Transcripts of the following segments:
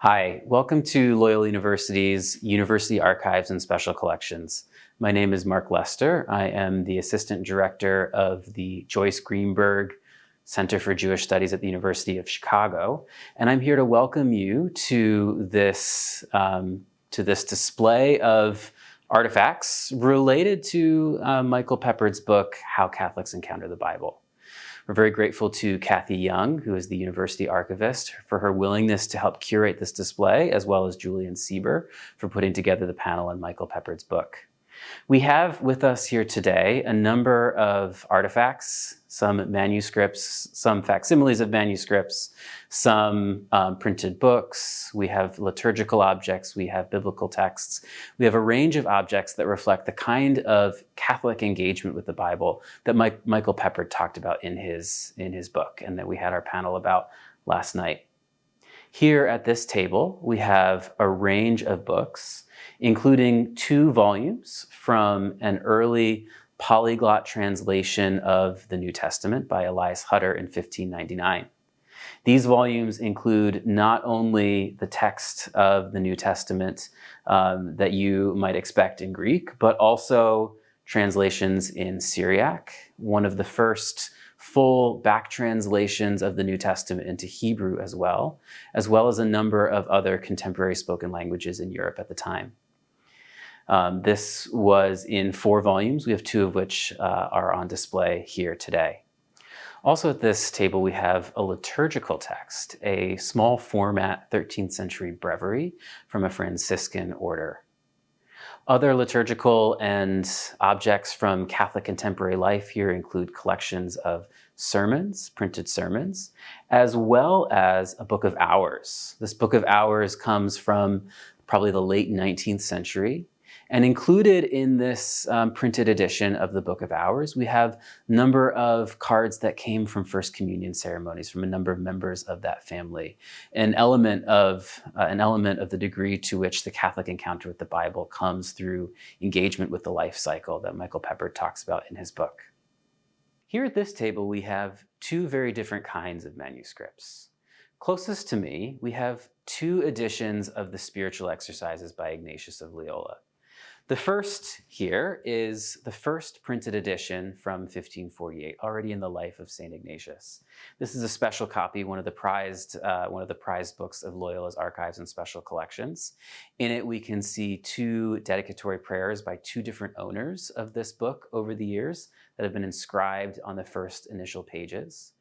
Hi, welcome to Loyola University's University Archives and Special Collections. My name is Mark Lester. I am the Assistant Director of the Joyce Greenberg Center for Jewish Studies at the University of Chicago, and I'm here to welcome you to this display of artifacts related to Michael Peppard's book, How Catholics Encounter the Bible. We're very grateful to Kathy Young, who is the university archivist, for her willingness to help curate this display, as well as Julian Sieber for putting together the panel on Michael Peppard's book. We have with us here today a number of artifacts, some manuscripts, some facsimiles of manuscripts, some printed books. We have liturgical objects, we have biblical texts. We have a range of objects that reflect the kind of Catholic engagement with the Bible that Michael Peppard talked about in his book, and that we had our panel about last night. Here at this table, we have a range of books, including 2 volumes from an early polyglot translation of the New Testament by Elias Hutter in 1599. These volumes include not only the text of the New Testament that you might expect in Greek, but also translations in Syriac, one of the first full back translations of the New Testament into Hebrew as well as a number of other contemporary spoken languages in Europe at the time. This was in 4 volumes. We have 2 of which are on display here today. Also at this table, we have a liturgical text, a small format 13th century breviary from a Franciscan order. Other liturgical and objects from Catholic contemporary life here include collections of sermons, printed sermons, as well as a book of hours. This book of hours comes from probably the late 19th century. And included in this printed edition of the Book of Hours, we have a number of cards that came from First Communion ceremonies from a number of members of that family, an element of the degree to which the Catholic encounter with the Bible comes through engagement with the life cycle that Michael Peppard talks about in his book. Here at this table, we have 2 very different kinds of manuscripts. Closest to me, we have 2 editions of the Spiritual Exercises by Ignatius of Loyola. The first here is the first printed edition from 1548, already in the life of St. Ignatius. This is a special copy, one of the prized books of Loyola's Archives and Special Collections. In it, we can see 2 dedicatory prayers by 2 different owners of this book over the years that have been inscribed on the first initial pages.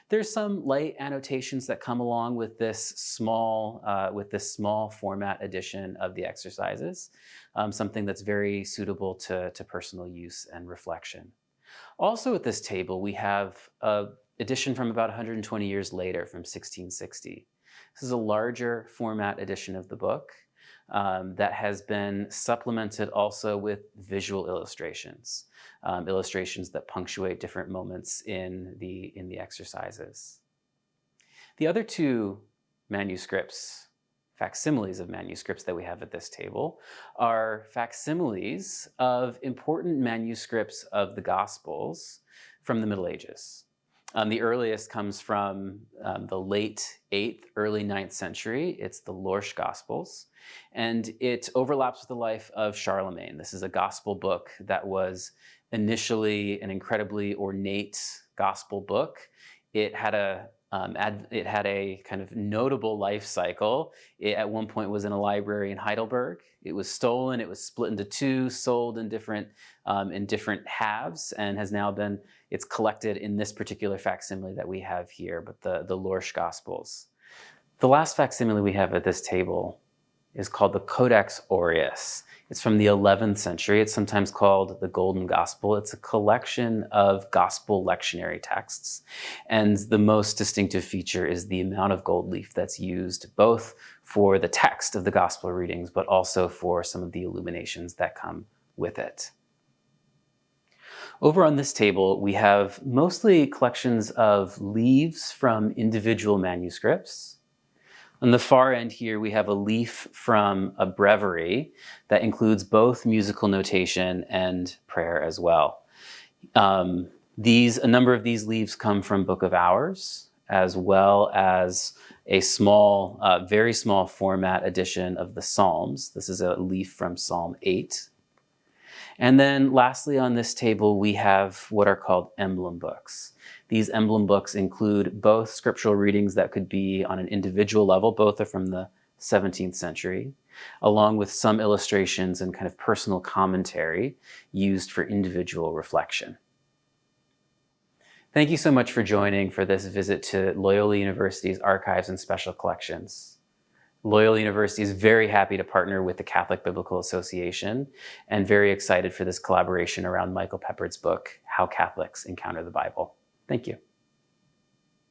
There's some light annotations that come along with this small format edition of the exercises, something that's very suitable to personal use and reflection. Also at this table, we have an edition from about 120 years later, from 1660. This is a larger format edition of the book that has been supplemented also with visual illustrations. Illustrations that punctuate different moments in the exercises. The other 2 manuscripts, facsimiles of manuscripts that we have at this table, are facsimiles of important manuscripts of the Gospels from the Middle Ages. The earliest comes from the late 8th, early 9th century. It's the Lorsch Gospels, and it overlaps with the life of Charlemagne. This is a gospel book that was initially an incredibly ornate gospel book. It had a kind of notable life cycle. It at one point was in a library in Heidelberg. It was stolen. It was split into 2, sold in different halves, and has now been. It's collected in this particular facsimile that we have here, but the Lorsch Gospels. The last facsimile we have at this table is called the Codex Aureus. It's from the 11th century. It's sometimes called the Golden Gospel. It's a collection of gospel lectionary texts. And the most distinctive feature is the amount of gold leaf that's used both for the text of the gospel readings, but also for some of the illuminations that come with it. Over on this table, we have mostly collections of leaves from individual manuscripts. On the far end here, we have a leaf from a breviary that includes both musical notation and prayer as well. A number of these leaves come from Book of Hours, as well as a small, very small format edition of the Psalms. This is a leaf from Psalm 8. And then lastly on this table, we have what are called emblem books. These emblem books include both scriptural readings that could be on an individual level, both are from the 17th century, along with some illustrations and kind of personal commentary used for individual reflection. Thank you so much for joining for this visit to Loyola University's Archives and Special Collections. Loyola University is very happy to partner with the Catholic Biblical Association and very excited for this collaboration around Michael Peppard's book, How Catholics Encounter the Bible. Thank you.